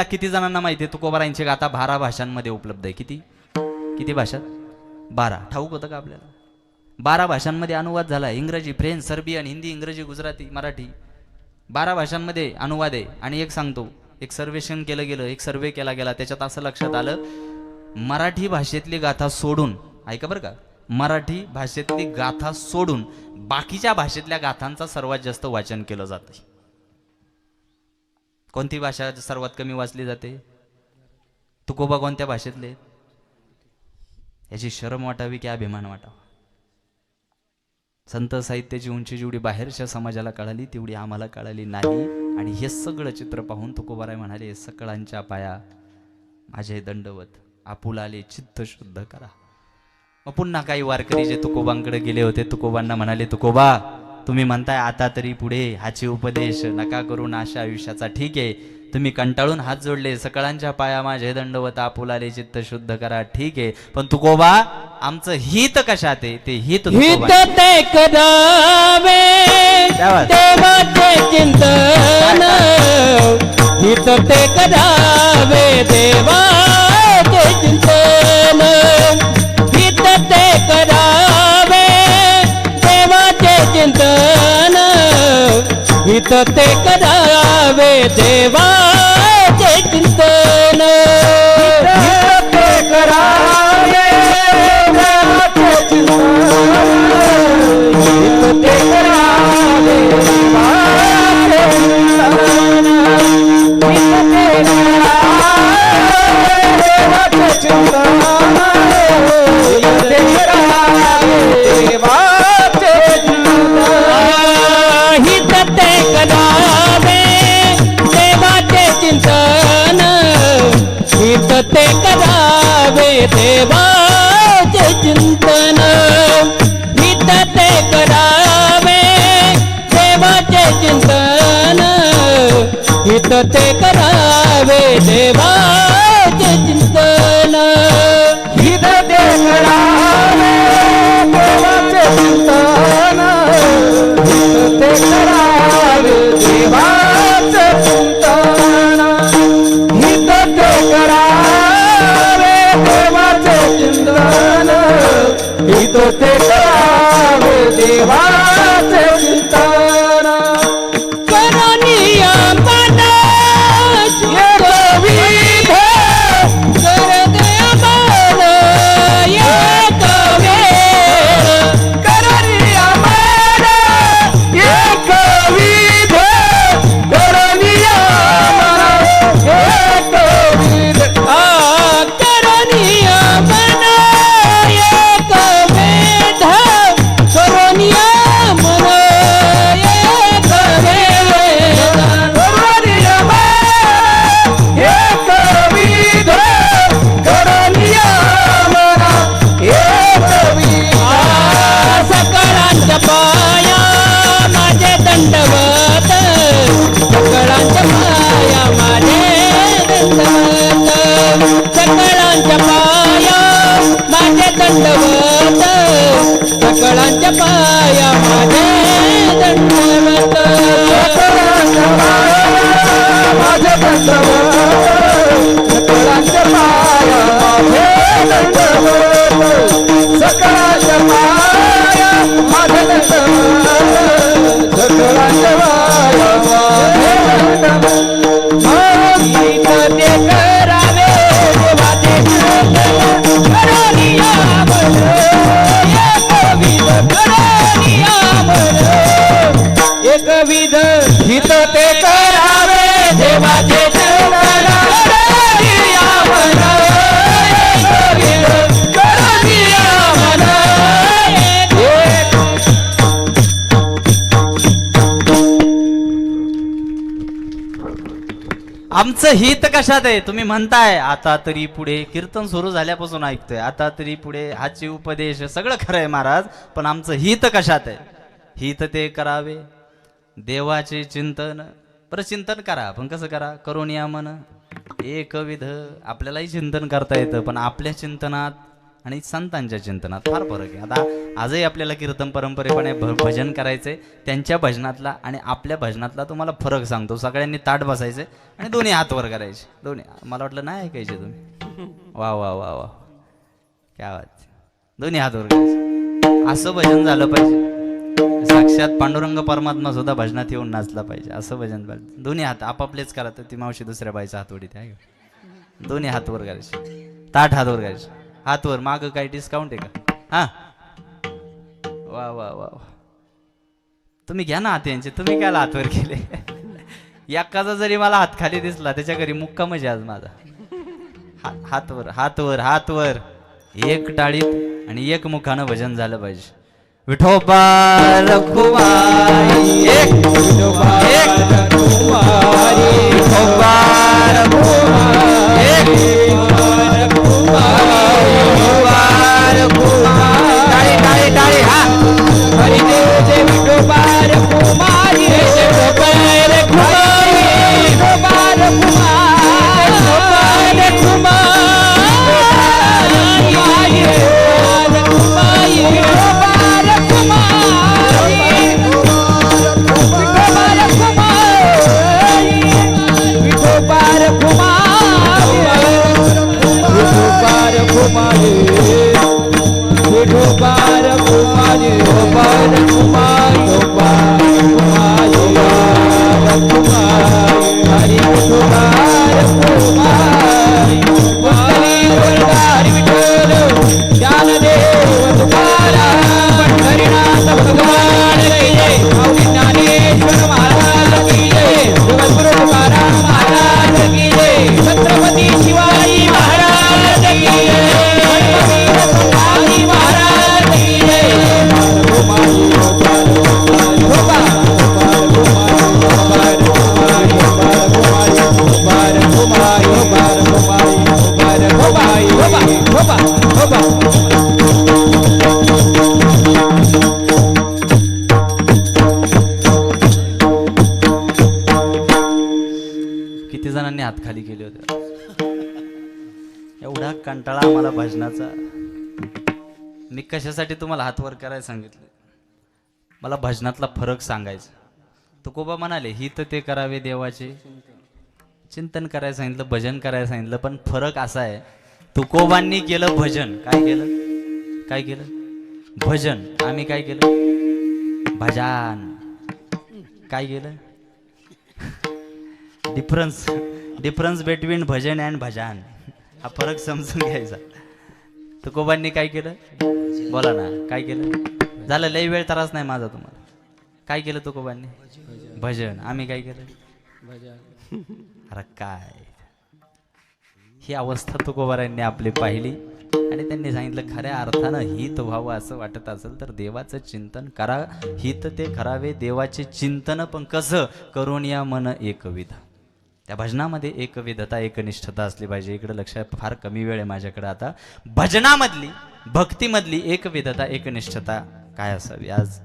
मंडळींना किती जणांना माहिती आहे तुकोबारायांची गाथा 12 भाषांमध्ये उपलब्ध आहे? किती किती भाषा? 12. ठाऊक होतं का आपल्याला? 12 भाषांमध्ये अनुवाद झाला. इंग्रजी, फ्रेंच, सर्बियन, हिंदी, इंग्रजी, गुजराती, मराठी 12 भाषांमध्ये अनुवाद आहे. आणि एक सांगतो, एक सर्वेक्षण केलं गेलं, एक सर्वे केला गेला, त्याच्यात असं लक्षात आलं, मराठी भाषेतली गाथा सोडून, ऐका बरं का, मराठी भाषेतली गाथा सोडून बाकीच्या भाषेतल्या गाथांचा सर्वात जास्त वाचन केलं जातं. कोणती भाषा सर्वात कमी वाचली जाते? तुकोबा कोणत्या भाषेतले? याची शरम वाटावी की अभिमान वाटावा? संत साहित्याची उंची जेवढी बाहेरच्या समाजाला कळाली तेवढी आम्हाला कळाली नाही. आणि हे सगळं चित्र पाहून तुकोबाराय म्हणाले, सकळांच्या पाया माझे दंडवत, आपुलाले चित्त शुद्ध करा. मग पुन्हा काही वारकरी जे तुकोबांकडे गेले होते, तुकोबांना म्हणाले, तुकोबा तुम्ही म्हणताय आता तरी पुढे हाची उपदेश नका करू नाशा आयुष्याचा. ठीक आहे, तुम्ही कंटाळून हात जोडले, सकळांच्या पाया माझे दंडवत, आपुलाले चित्त शुद्ध करा. ठीक आहे, पण तुकोबा आमचं हित कशात आहे? ते हित हित ते करावे देवाचे चिंतन, हित ते करावे देवाचे चिंतन, हित ते करावे देवाचे चिंतन, हित ते करावे देवाचे चिंतन, हित ते करावे देवाचे चिंतन, हित ते करावे देवाचे चिंतन, हित ते करावे देवाचे चिंतन, हित ते करावे देवाचे चिंतन, हित ते करावे देवाचे चिंतन, हित ते करावे देवाचे चिंतन, हित ते करावे देवाचे चिंतन, हित ते करावे देवाचे चिंतन, हित ते करावे देवाचे चिंतन, हित ते करावे देवाचे चिंतन, हित ते करावे देवाचे चिंतन, हित ते करावे देवाचे चिंतन, करुणिया मना एकविध कर दे मन एकवेळ, करुणिया मना एकविध, करुणिया मना एकविध, करुणिया मना एकवेध, करुणिया मना सकळांच्या पाया माझे दंडवत, सकळांच्या पाया माझे दंडवत, सकळांच्या पाया माझे दंडवत, सकळांच्या पाया माझे दंडवत, सकळांच्या पाया माझे दंडवत, सकळांच्या पाया माझे दंडवत, सकळांच्या पाया माझे दंडवत, सकळांच्या पाया माझे दंडवत, हित ते करावे देवाचे चिंतन, करुणिया मन एकविध, करुणिया मन एकविध, हित ते करावे देवाचे चिंतन, करुणिया मन एकविध, करुणिया मन एक. आमचं हित कशात आहे? तुम्ही म्हणताय आता तरी पुढे, कीर्तन सुरू झाल्यापासून ऐकतोय आता तरी पुढे, हाची उपदेश, सगळं खरं आहे महाराज, पण आमचं हित कशात आहे? हित ते करावे देवाचे चिंतन. बरं चिंतन करा, पण कसं करा? करुणिया मन एकविध. आपल्यालाही चिंतन करता येतं, पण आपल्या चिंतनात आणि संतांच्या चिंतनात फार फरक आहे. आता आजही आपल्याला कीर्तन परंपरेपणे भजन करायचंय, त्यांच्या भजनातला आणि आपल्या भजनातला तुम्हाला फरक सांगतो. सगळ्यांनी ताट बसायचे आणि दोन्ही हात वर करायचे. दोन्ही, मला वाटलं नाही ऐकायचे तुम्ही. वा वा वा वा, क्या बात. दोन्ही हात वर करायचे. असं भजन झालं पाहिजे. साक्षात पांडुरंग परमात्मा सुद्धा भजनात येऊन नाचला पाहिजे. असं भजन पाहिजे. दोन्ही हात आपापलेच करा. तर ती मावशी दुसऱ्या बाईचा हात ओढीत आहे. दोन्ही हात वर करायचे, ताट हात वर करायचे. हात वर. माग काही डिस्काउंट आहे का? हा, वा वा वा वा. तुम्ही घ्या ना हात यांचे. तुम्ही काय हात वर केले? एकाचा जरी मला हात खाली दिसला त्याच्या घरी मुक्का म्हणजे आज माझा. हात वर, हात वर, हात वर. एक टाळीत आणि एक मुखानं भजन झालं पाहिजे. विठोबा रखुमाई, एक विठोबा रखुमाई, विठोबा रखुमाई, एक विठोबा रखुमाई. टाळी टाळी टाळी. हा, हरी देव विठोबा रखुमाई, विठोबा रखुमाई, विठोबा रखुमाई, विठोबा रखुमाई, हात खाली केले होते. एवढा कंटाळा आम्हाला भजनाचा. मी कशासाठी तुम्हाला हात वर करायला सांगितलं? मला भजनातला फरक सांगायचा. तुकोबा म्हणाले ही तर ते करावे देवाचे चिंतन करायला सांगितलं, भजन करायला सांगितलं. पण फरक असा आहे, तुकोबांनी केलं भजन. काय केलं? काय केलं? भजन. आम्ही काय केलं? भजन. काय केलं? डिफरन्स बिटवीन भजन अँड भजन. हा फरक समजून घ्यायचा. तुकोबांनी काय केलं? बोला ना, काय केलं? झालं, लई वेळ त्रास नाही माझा तुम्हाला. काय केलं तुकोबांनी? भजन. आम्ही काय केलं? भजन. अरे काय ही अवस्था तुकोबारांनी आपली पाहिली आणि त्यांनी सांगितलं खऱ्या अर्थानं हित व्हावं असं वाटत असेल तर देवाचं चिंतन करा. हित ते करावे देवाचे चिंतन, पण कसं? करून या मन एकविध. त्या भजनामध्ये एकविधता, एकनिष्ठता असली पाहिजे. इकडे लक्षात, फार कमी वेळ आहे माझ्याकडे आता. भजनामधली, भक्तीमधली एकविधता, एकनिष्ठता काय असावी? आज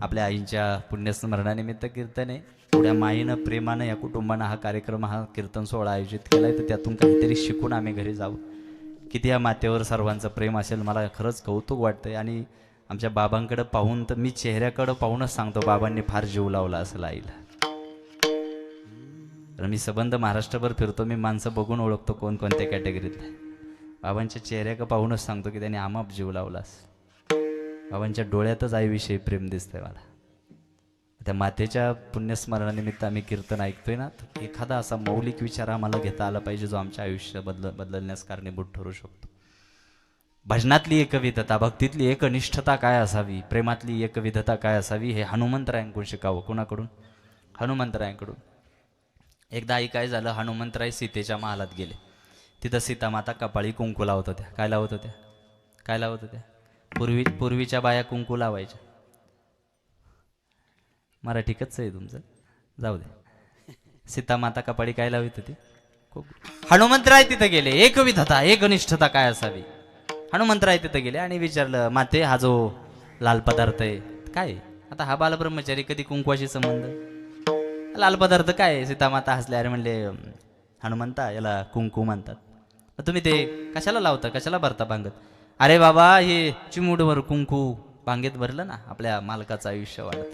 आपल्या आईंच्या पुण्यस्मरणानिमित्त कीर्तन आहे. थोड्या मायेनं, प्रेमानं या कुटुंबानं हा कार्यक्रम, हा कीर्तन सोहळा आयोजित केलाय. तर त्यातून काहीतरी शिकून आम्ही घरी जाऊ. किती या मातेवर सर्वांचं प्रेम असेल, मला खरंच कौतुक वाटतंय. आणि आमच्या बाबांकडे पाहून तर मी चेहऱ्याकडं पाहूनच सांगतो, बाबांनी फार जीव लावला असेल आईला. तर मी संबंध महाराष्ट्रभर फिरतो, मी माणसं बघून ओळखतो कोण कोणत्या कॅटेगरीतले. बाबांच्या चेहऱ्याकडे पाहूनच सांगतो की त्यांनी आमाप जीव लावला असेल. बाबांच्या डोळ्यातच आईविषयी प्रेम दिसतंय मला. त्या मातेच्या पुण्यस्मरणानिमित्त आम्ही कीर्तन ऐकतोय ना, एखादा असा मौलिक विचार आम्हाला घेता आला पाहिजे जो आमच्या आयुष्य बदलण्यास कारणीभूत ठरू शकतो. भजनातली एकविधता, भक्तीतली एकनिष्ठता काय असावी, प्रेमातली एकविधता काय असावी, हे हनुमंतरायांकडून शिकावं. कोणाकडून? हनुमंतरायांकडून. एकदा आई काय झालं, हनुमंतराय सीतेच्या महालात गेले. तिथं सीतामाता कपाळी कुंकू लावत होत्या. काय लावत होत्या? काय लावत होत्या? पूर्वीच्या बाया कुंकू लावायच्या. मराठी कच्च आहे तुमचं, जाऊ दे. सीतामाता कपाळी काय लावत होती? हनुमंतराय तिथं गेले. एकविधता, एकनिष्ठता काय असावी? हनुमंतराय तिथं गेले आणि विचारलं, माते हा जो लाल पदार्थ आहे काय? आता हा बालब्रह्मचारी, कधी कुंकवाशी संबंध? लाल पदार्थ काय? सीतामाता हसल्या. अरे म्हणले, हनुमंता याला कुंकू म्हणतात. तुम्ही ते कशाला लावता, कशाला भरता भांगत? अरे बाबा हे चिमूटभर कुंकू भांगेत भरलं ना आपल्या मालकाचं आयुष्य वाढत.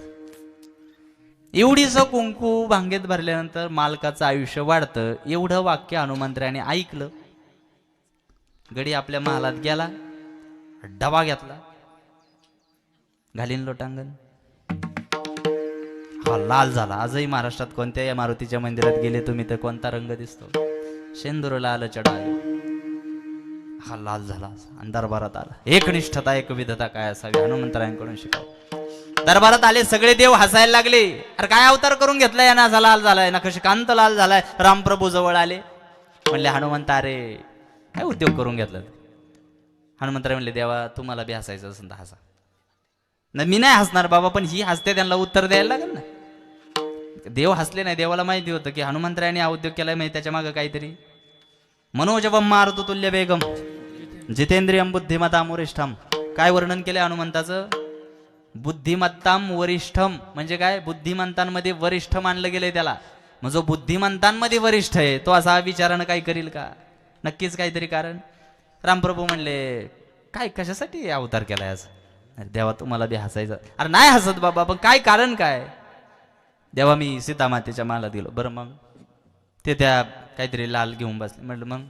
एवढीच कुंकू भांगेत भरल्यानंतर मालकाचं आयुष्य वाढतं. एवढं वाक्य हनुमंतरायाने ऐकलं. गडी आपल्या महालात गेला, डबा घेतला, घालीन लोटांगण. हा लाल झाला. आजही महाराष्ट्रात कोणत्याही मारुतीच्या मंदिरात गेले तुम्ही तर कोणता रंग दिसतो? शेंदूर लाल चढायो. हा लाल झाला आणि दरबारात आला. एकनिष्ठता एक विधता काय असावी हनुमंतरायांकडून शिकाव. दरबारात आले सगळे देव हसायला लागले. अरे काय अवतार करून घेतलाय याना, असा लाल झालाय ना, कांत लाल झालाय. रामप्रभू जवळ आले, म्हणले हनुमंत अरे काय उद्योग करून घेतला? हनुमंतराय म्हणले देवा तुम्हाला बी हसायचं असेल तर हसा. नाही मी नाही हसणार बाबा, पण ही हसते त्यांना उत्तर द्यायला लागेल ना. देव हसले नाही. देवाला माहिती होतं की हनुमंतरायाने हा उद्योग केलाय, माहिती त्याच्या मागे काहीतरी. मनोजवम मारुत तुल्य बेगम जितेंद्रियम बुद्धिमताम वरिष्ठम. काय वर्णन केले हनुमंताचं? बुद्धिमत्ताम वरिष्ठम म्हणजे काय? बुद्धिमंतांमध्ये वरिष्ठ मानलं गेलंय त्याला. मग जो बुद्धिमंतांमध्ये वरिष्ठ आहे तो असा विचारानं काय करील का? नक्कीच काहीतरी कारण. रामप्रभू म्हणले काय कशासाठी अवतार केलाय आज? अरे देवा तुम्हाला बी हसायचं. अरे नाही हसत बाबा, पण काय कारण काय? देवा मी सीतामातेच्या माला दिलो. बरं मग ते त्या काहीतरी लाल घेऊन बसले. म्हटलं मग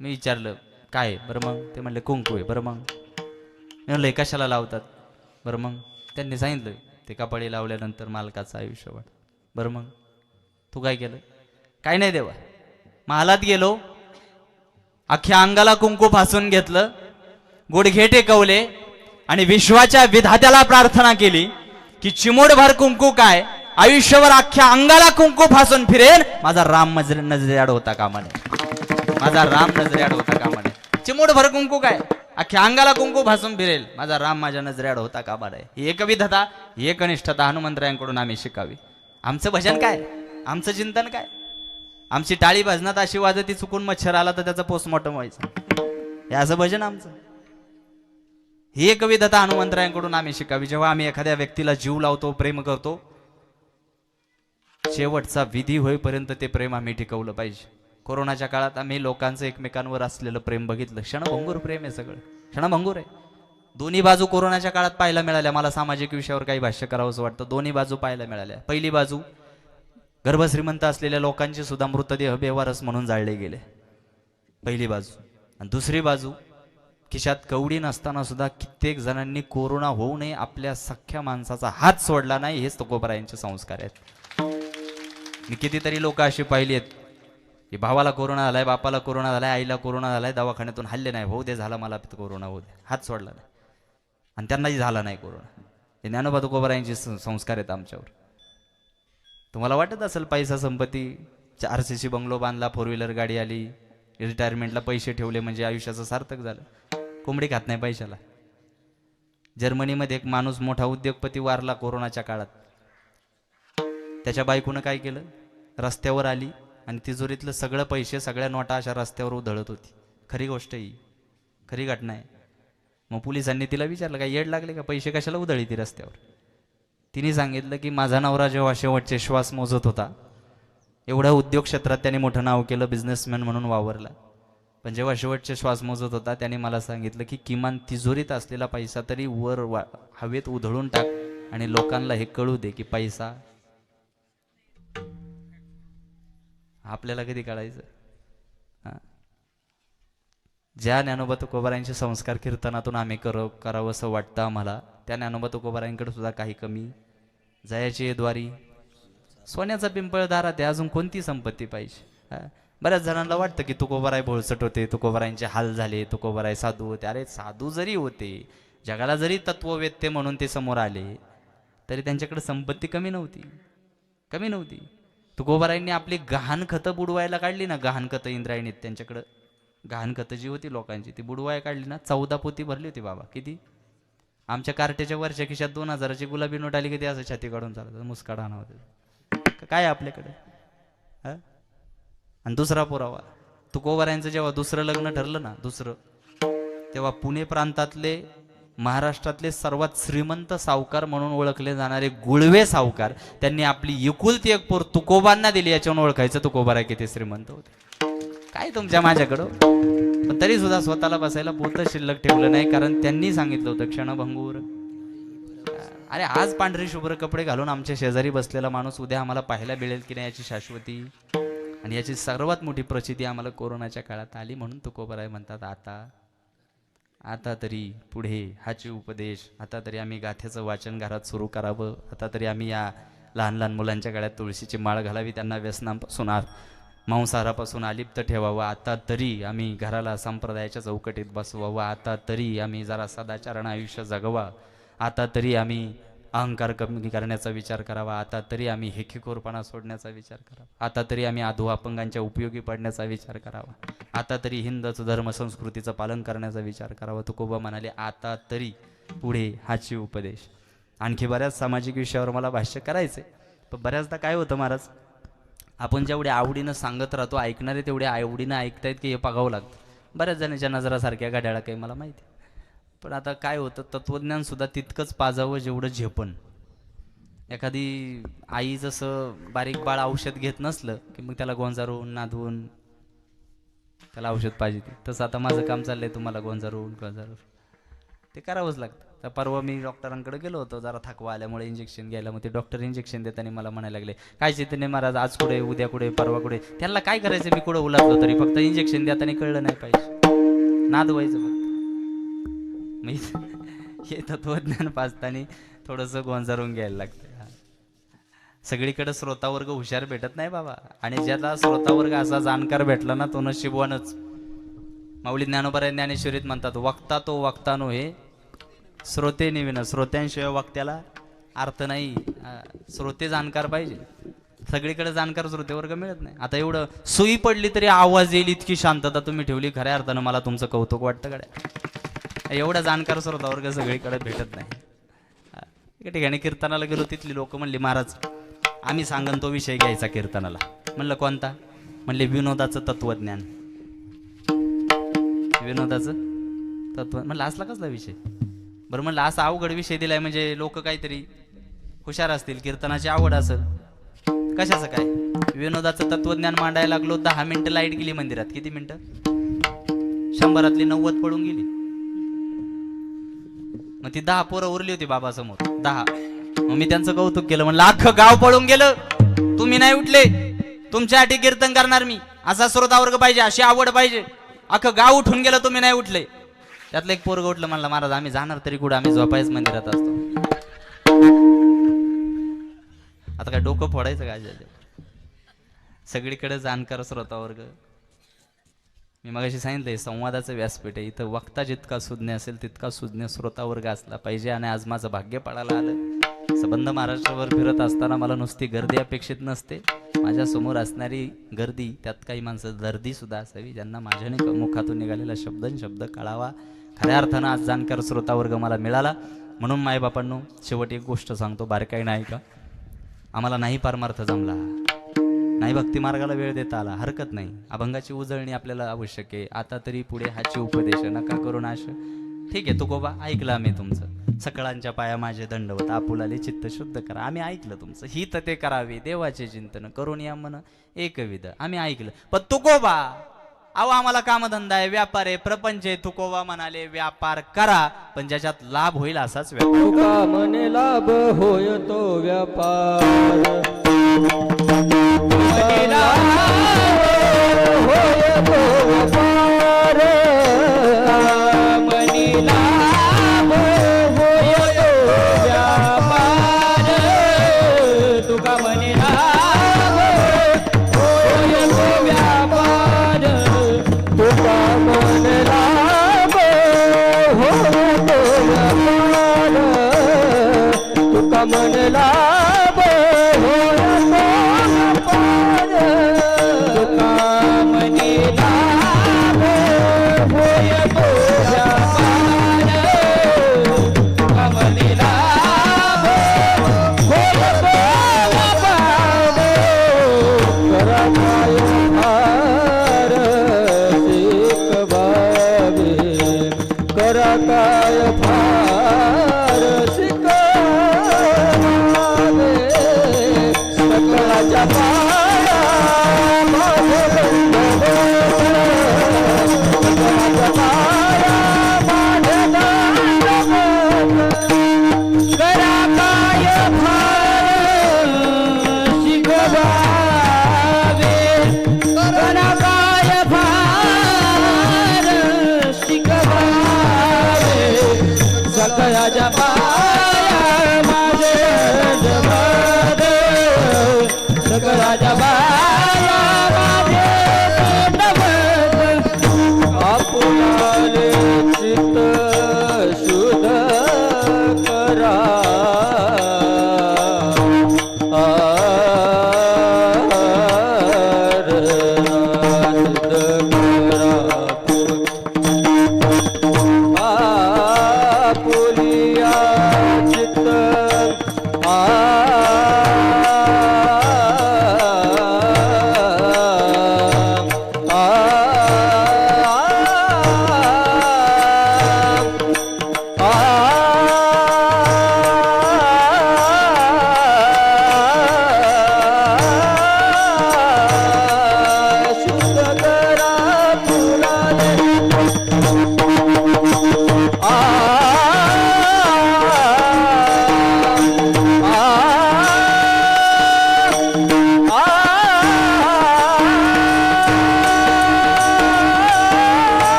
मी विचारलं काय? बरं मग ते म्हणले कुंकू आहे. बरं मग मी म्हणलं कशाला लावतात? बरं मग त्यांनी सांगितलं ते कपाळी लावल्यानंतर मालकाचं आयुष्य वाढ. बरं मग तू काय केलं? काय नाही देवा, महालात गेलो, अख्ख्या अंगाला कुंकू फासून घेतलं, गुडघे टेकवले आणि विश्वाच्या विधात्याला प्रार्थना केली की चिमूटभर कुंकू काय आयुष्यभर अख्ख्या अंगाला कुंकू फासून फिरेल, माझा राम नजरेआड होता कामा नये. माझा राम नजरेआड होता कामा नये. चिमूटभर कुंकू काय अख्ख्या अंगाला कुंकू फासून फिरेल, माझा राम माझ्या नजरेआड होता कामा नये. ही एकविधता, ही एकनिष्ठता हनुमंतरायांकडून आम्ही शिकावी. आमचं भजन काय? आमचं चिंतन काय? आमची टाळी भजनात अशी वाजती चुकून मच्छर आला तर त्याचं पोस्टमॉर्टम व्हायचं. हे असं भजन आमचं. ही एक विधता हनुमंतरायांकडून आम्ही शिकावी. जेव्हा आम्ही एखाद्या व्यक्तीला जीव लावतो, प्रेम करतो, शेवटचा विधी होईपर्यंत ते प्रेम आम्ही टिकवलं पाहिजे. कोरोनाच्या काळात आम्ही लोकांचं एकमेकांवर असलेलं प्रेम बघितलं. क्षणभंगूर प्रेम आहे, सगळं क्षणभंगूर आहे. दोन्ही बाजू कोरोनाच्या काळात पाहायला मिळाल्या. मला सामाजिक विषयावर काही भाष्य करावंसं वाटतं. दोन्ही बाजू पाहायला मिळाल्या. पहिली बाजू, गर्भश्रीमंत असलेल्या लोकांचे सुद्धा मृतदेह बेवारस म्हणून जाळले गेले, पहिली बाजू. आणि दुसरी बाजू, खिशात कवडी नसताना सुद्धा कित्येक जणांनी कोरोना होऊ नये आपल्या सख्ख्या माणसाचा हात सोडला नाही. हेच तुकोबारायांचे संस्कार आहेत. मी कितीतरी लोक अशी पाहिली आहेत की भावाला कोरोना झालाय, बापाला कोरोना झालाय, आईला कोरोना झालाय, दवाखान्यातून हल्ले नाही, होऊ दे झाला मला कोरोना, होऊ दे, हात सोडला नाही आणि त्यांनाही झाला नाही कोरोना. हे ज्ञानोबा तुकोबारायांचे संस्कार आहेत आमच्यावर. तुम्हाला वाटत असेल पैसा संपत्ती, RCC बंगलो बांधला, 4 व्हीलर गाडी आली, रिटायरमेंटला पैसे ठेवले म्हणजे आयुष्याचं सार्थक झालं. कोंबडी खात नाही पैशाला. जर्मनीमध्ये एक माणूस मोठा उद्योगपती वारला कोरोनाच्या काळात. त्याच्या बायकोनं काय केलं? रस्त्यावर आली आणि तिजोरीतलं सगळं पैसे, सगळ्या नोटा अशा रस्त्यावर उधळत होती. खरी गोष्ट ही, खरी घटना आहे. मग पोलिसांनी तिला विचारलं काय येड लागले का, पैसे कशाला उधळी ती रस्त्यावर? तिने सांगितलं की माझा नवरा जेव्हा शेवटचे श्वास मोजत होता, एवढ्या उद्योग क्षेत्रात त्याने मोठं नाव केलं, बिझनेसमॅन म्हणून वावरला, पण जेव्हा शेवटचे श्वास मोजत होता त्याने मला सांगितलं की किमान तिजोरीत असलेला पैसा तरी वर हवेत उधळून टाक आणि लोकांना हे कळू दे की पैसा आपल्याला कधी कळायचं. ज्या ज्ञानोबा तुकोबारायांचे संस्कार कीर्तनातून आम्ही करावं असं वाटतं आम्हाला, त्या ज्ञानोबा तुकोबारायांकडे सुद्धा काही कमी. जयाची द्वारी सोन्याचा पिंपळ दारात आहे, अजून कोणती संपत्ती पाहिजे? बऱ्याच जणांना वाटतं की तुकोबाराय भोळसट होते, तुकोबारायांचे हाल झाले, तुकोबाराय साधू होते. अरे साधू जरी होते, जगाला जरी तत्ववेत्ते म्हणून ते समोर आले, तरी त्यांच्याकडे संपत्ती कमी नव्हती, कमी नव्हती. तुकोबारायांनी आपली गहाण खतं बुडवायला काढली ना, गहाण खतं इंद्रायणीत त्यांच्याकडं गहाण खतं जी होती लोकांची ती बुडवायला काढली ना, 14 पोती भरली होती बाबा. किती? आमच्या कार्टेच्या वरच्या खिशात 2000ची गुलाबी नोट आली की ते असं छाती काढून चालत, मुस्काड आणा होते. काय आपल्याकडे? आणि दुसरा पुरावा, तुकोबारायांचं जेव्हा दुसरं लग्न ठरलं ना, दुसरं, तेव्हा पुणे प्रांतातले, महाराष्ट्रातले सर्वात श्रीमंत सावकार म्हणून ओळखले जाणारे गुळवे सावकार, त्यांनी आपली एकुलती एक पोर तुकोबांना दिली. याच्यावरून ओळखायचं तुकोबाराय किती श्रीमंत होते. काय तुमच्या माझ्याकडं. पण तरी सुद्धा स्वतःला बसायला पोतं शिल्लक ठेवलं नाही, कारण त्यांनी सांगितलं होतं क्षणभंगूर. अरे आज पांढरे शुभ्र कपडे घालून आमच्या शेजारी बसलेला माणूस उद्या आम्हाला पाहायला मिळेल की नाही याची शाश्वती. आणि याची सर्वात मोठी प्रचिती आम्हाला कोरोनाच्या काळात आली. म्हणून तुकोबराय म्हणतात आता तरी पुढे हाची उपदेश, आता तरी आम्ही गाथ्याचं वाचन घरात सुरू करावं, आता तरी आम्ही या लहान लहान मुलांच्या गळ्यात तुळशीची माळ घालावी, त्यांना व्यसनांपासून मांसाहारापासून अलिप्त ठेवावं, आता तरी आम्ही घराला संप्रदायाच्या चौकटीत बसवावं, आता तरी आम्ही जरा सदाचरण आयुष्य जगवा, आता तरी आम्ही अहंकार कमी करण्याचा विचार करावा, आता तरी आम्ही हेकेखोरपणा सोडण्याचा विचार करावा, आता तरी आम्ही अधो अपंगांच्या उपयोगी पडण्याचा विचार करावा, आता तरी हिंदू धर्म संस्कृतीचं पालन करण्याचा विचार करावा. तुकोबा म्हणाले आता तरी पुढे हाची उपदेश. आणखी बऱ्याच सामाजिक विषयावर मला भाष्य करायचे, पण बऱ्याचदा काय होतं महाराज, आपण जेवढ्या आवडीनं सांगत राहतो ऐकणारे तेवढ्या आवडीनं ऐकतायत की हे पागावं लागतं. बऱ्याच जणांच्या नजरासारख्या गाड्याला काही मला माहिती. पण आता काय होतं, तत्त्वज्ञान सुद्धा तितकंच पाजावं जेवढं झेपण. एखादी आई जसं बारीक बाळ औषध घेत नसलं की मग त्याला गोंजारून नादवून त्याला औषध पाहिजे, तसं आता माझं काम चाललंय तुम्हाला गोंजारून ते करावंच लागतं. तर परवा मी डॉक्टरांकडे गेलो होतो, जरा थकवा आल्यामुळे इंजेक्शन घ्यायला. मग ते डॉक्टर इंजेक्शन देताना मला म्हणायला लागले, काय चैतन्य महाराज आज कुठे, उद्या कुठे, परवा कुठे. त्यांना काय करायचं, मी कुठं उलाटलो तरी फक्त इंजेक्शन देताना कळलं नाही पाहिजे, नाद व्हायचं फक्त. हे तत्वज्ञान पाजताना थोडंसं गोंजारून घ्यायला लागतं. सगळीकडे श्रोतावर्ग हुशार भेटत नाही बाबा, आणि ज्याला श्रोतावर्ग असा जाणकार भेटला ना तो नशीबवानच. माऊली ज्ञानोबा ज्ञानेश्वरीत म्हणतात, वक्ता तो वक्तानो हे श्रोते निविन, श्रोत्यांशिवाय वक्त्याला अर्थ नाही. श्रोते जाणकार पाहिजे. सगळीकडे जाणकार श्रोतेवर्ग मिळत नाही. आता एवढं सुई पडली तरी आवाज येईल इतकी शांतता तुम्ही ठेवली, खऱ्या अर्थानं मला तुमचं कौतुक वाटतं गड्या. एवढा जाणकार श्रोतावर्ग सगळीकडे भेटत नाही. एका ठिकाणी कीर्तनाला गेलो, तिथली लोक म्हणली, महाराज आम्ही सांगन तो विषय घ्यायचा कीर्तनाला. म्हणलं कोणता? म्हणले विनोदाचं तत्वज्ञान. विनोदाचं तत्व. म्हणलं असला कसला विषय? बरं म्हणलं असा अवघड विषय दिलाय म्हणजे लोक काहीतरी हुशार असतील, कीर्तनाची आवड असेल. कशाचं काय? विनोदाचं तत्वज्ञान मांडायला लागलो, 10 मिनिटं लाईट गेली मंदिरात. किती मिनिटं? 100 90 पडून गेली. मग ती 10 पोरं उरली होती बाबासमोर, 10. मग मी त्यांचं कौतुक केलं, म्हणलं अख्खं गाव पळून गेलं, तुम्ही नाही उठले, तुमच्यासाठी कीर्तन करणार मी. असा श्रोतावर्ग पाहिजे, अशी आवड पाहिजे. अख्खं गाव उठून गेलं, तुम्ही नाही उठले. त्यातलं एक पोरग उठलं, म्हणलं महाराज आम्ही जाणार तरी कुठं, आम्ही झोपायच मंदिरात असतो. आता काय डोकं फोडायचं काय? सगळीकडे जाणकार श्रोतावर्ग. मी मगाशी सांगितलंय संवादाचं व्यासपीठ आहे. इथं वक्ता जितका सुज्ञ असेल तितका सुज्ञ श्रोतावर्ग असला पाहिजे. आणि आज माझं भाग्य पडायला आलं. संबंध महाराष्ट्रावर फिरत असताना मला नुसती गर्दी अपेक्षित नसते. माझ्या समोर असणारी गर्दी, त्यात काही माणसं दर्दी सुद्धा असावी, ज्यांना माझ्याने मुखातून निघालेला शब्द कळावा. खऱ्या अर्थानं आज जाणकार श्रोतावर्ग मला मिळाला. म्हणून मायबापांनो, शेवटी एक गोष्ट सांगतो, बारकाई नाही का, आम्हाला नाही पारमार्थ जमला, नाही भक्ती मार्गाला वेळ देता आला, हरकत नाही. अभंगाची उजळणी आपल्याला आवश्यक आहे. आता तरी पुढे हाची उपदेश, नका करू नाश. ठीक आहे तुकोबा, ऐकलं आम्ही तुमचं. सकळांच्या पाया माझे दंडवत, आपुलाले चित्त शुद्ध करा. आम्ही ऐकलं तुमचं. हित ते करावे देवाचे चिंतन, करून या मन एकविध. आम्ही ऐकलं. पण तुकोबा, अहो आम्हाला कामधंदा आहे, व्यापार आहे, प्रपंच आहे. तुकोबा म्हणाले व्यापार करा, पण ज्याच्यात लाभ होईल असाच व्यापार. तुका म्हणे लाभ होय तो व्यापार, म्हणे लाभ होय तो व्यापार, म्हणे लाभ होय तो व्यापार. तुका म्हणे लाभ होय तो व्यापार, तुका म्हणे लाभ होय तो व्यापार, तुका म्हणे लाभ होय तो व्यापार, तुका म्हणे लाभ होय तो व्यापार, तुका म्हणे लाभ होय तो व्यापार. करा काय फार शिकवावे, करा काय फार शिकवावे. सकळाच्या पाया माझे दंडवत, सकळाच्या पाया माझे दंडवत सकळाच्या पाया माझे दंडवत आपुलाले चित्त शुद्ध करा आपुलिया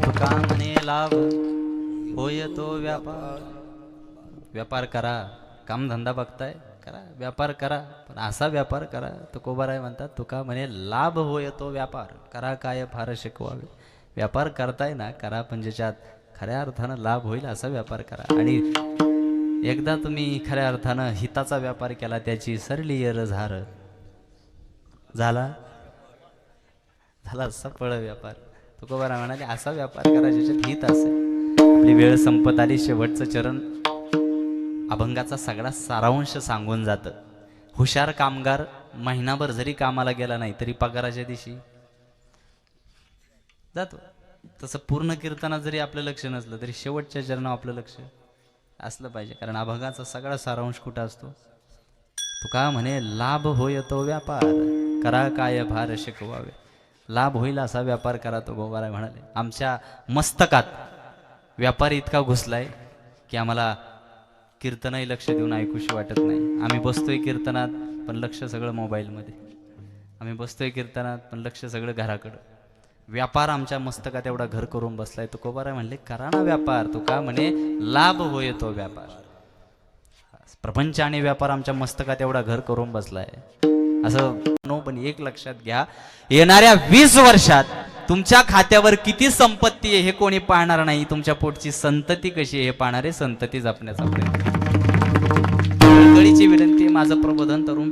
तुका म्हणे लाभ होय तो व्यापार. व्यापार करा, कामधंदा बघताय करा, व्यापार करा, पण असा व्यापार करा तुकोबाराय म्हणतात. तुका म्हणे लाभ होय तो व्यापार करा, काय फार शिकवावे. व्यापार करताय ना, करा पण ज्याच्यात खऱ्या अर्थानं लाभ होईल असा व्यापार करा. आणि एकदा तुम्ही खऱ्या अर्थानं हिताचा व्यापार केला, त्याची सरली यर झार झाला सफळ व्यापार. तुकोबाराय म्हणाले असा व्यापार करा ज्याच्यात हित असेल. आपली वेळ संपत आली. शेवटचं चरण अभंगाचा सगळा सारांश सांगून जातं. हुशार कामगार महिनाभर जरी कामाला गेला नाही तरी पगाराच्या दिवशी जातो. तसं पूर्ण कीर्तनात जरी आपलं लक्ष नसलं तरी शेवटच्या चरणावर आपलं लक्ष असलं पाहिजे. कारण अभंगाचा सगळा सारांश कुठं असतो. तुका म्हणे लाभ होय तो व्यापार करा, काय भार शिकवावे. लाभ होईल असा व्यापार करा. तुकोबाराय म्हणाले आमच्या मस्तकात व्यापार इतका घुसलाय की आम्हाला कीर्तनही लक्ष देऊन ऐकूशी वाटत नाही. आम्ही बसतोय कीर्तनात पण लक्ष सगळं मोबाईलमध्ये. आम्ही बसतोय कीर्तनात पण लक्ष सगळं घराकडं. व्यापार आमच्या मस्तकात एवढा घर करून बसलाय. तुकोबाराय म्हणले करा ना व्यापार. तुका म्हणे लाभ होय तो व्यापार. प्रपंच आणि व्यापार आमच्या मस्तकात एवढा घर करून बसलाय असं नो. पण एक लक्षात घ्या, येणाऱ्या 20 वर्षात तुमच्या खात्यावर किती संपत्ती आहे हे कोणी पाहणार नाही. तुमच्या पोटची संतती कशी आहे हे पाहणारे संतती जपण्याचा प्रयत्न. कळकळीची विनंती, माझं प्रबोधन तरुण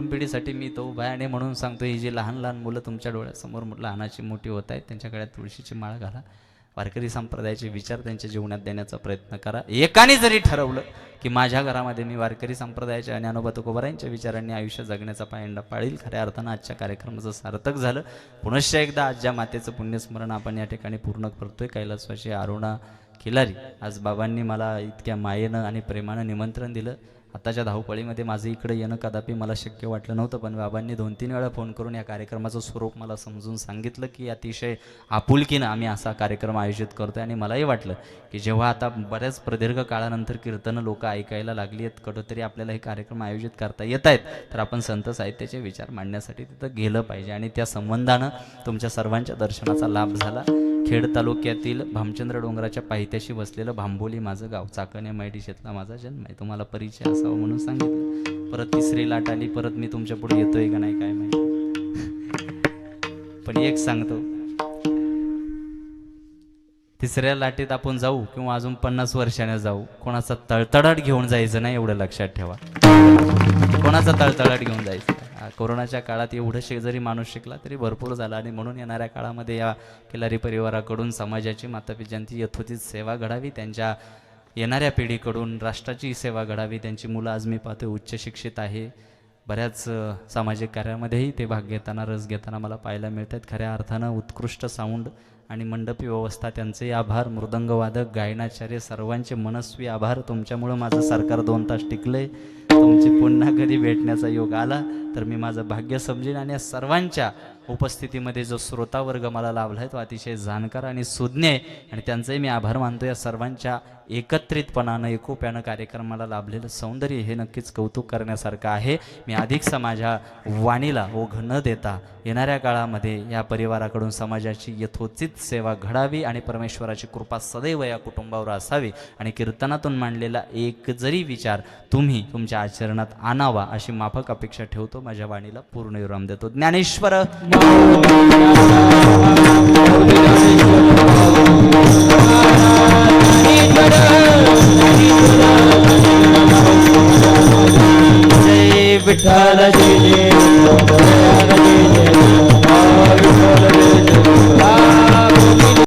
पिढीसाठी मी तो उभा आहे. आणि म्हणून सांगतो, ही जी लहान लहान मुलं तुमच्या डोळ्यासमोर लहानाची मोठी होत आहेत, त्यांच्या गळ्यात तुळशीची माळ घाला. वारकरी संप्रदायाचे विचार त्यांच्या जीवनात देण्याचा प्रयत्न करा. एकाने जरी ठरवलं की माझ्या घरामध्ये मी वारकरी संप्रदायाच्या आणि अनुभव तुकोबारायांच्या विचारांनी आयुष्य जगण्याचा पायंडा पाळील, खऱ्या अर्थानं आजच्या कार्यक्रमाचं सार्थक झालं. पुनश्च एकदा आज ज्या मातेचं पुण्यस्मरण आपण या ठिकाणी पूर्ण करतोय, कैलासवासी अरुणा खिलारी, आज बाबांनी मला इतक्या मायेनं आणि प्रेमानं निमंत्रण दिलं. आताच्या धावपळीमध्ये माझं इकडे येणं कदापि मला शक्य वाटलं नव्हतं, पण बाबांनी 2-3 वेळा फोन करून या कार्यक्रमाचं स्वरूप मला समजून सांगितलं की अतिशय आपुलकीनं आम्ही असा कार्यक्रम आयोजित करतोय. आणि मलाही वाटलं की जेव्हा आता बऱ्याच प्रदीर्घ काळानंतर कीर्तनं लोक ऐकायला लागली आहेत, कुठंतरी आपल्याला हे कार्यक्रम आयोजित करता येत आहेत, तर आपण संत साहित्याचे विचार मांडण्यासाठी तिथं गेलं पाहिजे. आणि त्या संबंधानं तुमच्या सर्वांच्या दर्शनाचा लाभ झाला. खेड तालुक्यातील भामचंद्र डोंगराच्या पायथ्याशी वसलेलं भांबोली माझं गाव, चाकण या मैडिशेतला माझा जन्म आहे. तुम्हाला परिचय असावा म्हणून सांगितलं. परत तिसरी लाट आली, परत मी तुमच्या पुढे येतोय का नाही काय माहिती. पण एक सांगतो, तिसऱ्या लाटेत आपण जाऊ किंवा अजून 50 वर्षाने जाऊ, कोणाचा तळतळाट घेऊन जायचं नाही, एवढं लक्षात ठेवा. कोणाचा तळतळाट घेऊन जायचं. कोरोनाच्या काळात एवढं जरी माणूस शिकला तरी भरपूर झाला. आणि म्हणून येणाऱ्या काळामध्ये या खिलारी परिवाराकडून समाजाची, मातापित्यांची यथोचित सेवा घडावी, त्यांच्या येणाऱ्या पिढीकडून राष्ट्राची सेवा घडावी. त्यांची मुलं आज मी पाहतोय उच्च शिक्षित आहे. बऱ्याच सामाजिक कार्यामध्येही ते भाग घेताना, रस घेताना मला पाहायला मिळतात. खऱ्या अर्थानं उत्कृष्ट साऊंड आणि मंडपी व्यवस्था, त्यांचे आभार. मृदंगवादक, गायनाचार्य, सर्वांचे मनस्वी आभार. तुमच्यामुळं माझं सरकार 2 तास टिकलंय. तुमची पुन्हा कधी भेटण्याचा योग आला तर मी माझं भाग्य समजेन. आणि या सर्वांच्या उपस्थितीमध्ये जो श्रोतावर्ग मला लाभला आहे तो अतिशय जाणकार आणि सुज्ञ आहे, आणि त्यांचंही मी आभार मानतो. या सर्वांच्या एकत्रितपणानं, एकोप्यानं कार्यक्रमाला लाभलेलं सौंदर्य हे नक्कीच कौतुक करण्यासारखं आहे. मी अधिकचा माझ्या वाणीला ओघ न देता येणाऱ्या काळामध्ये या परिवाराकडून समाजाची यथोचित सेवा घडावी आणि परमेश्वराची कृपा सदैव या कुटुंबावर असावी. आणि कीर्तनातून मांडलेला एक जरी विचार तुम्ही तुमच्या आचरणात आणावा अशी माफक अपेक्षा ठेवतो. माझ्या वाणीला पूर्ण विराम देतो. ज्ञानेश्वर विठ्ठल जय जय विठ्ठल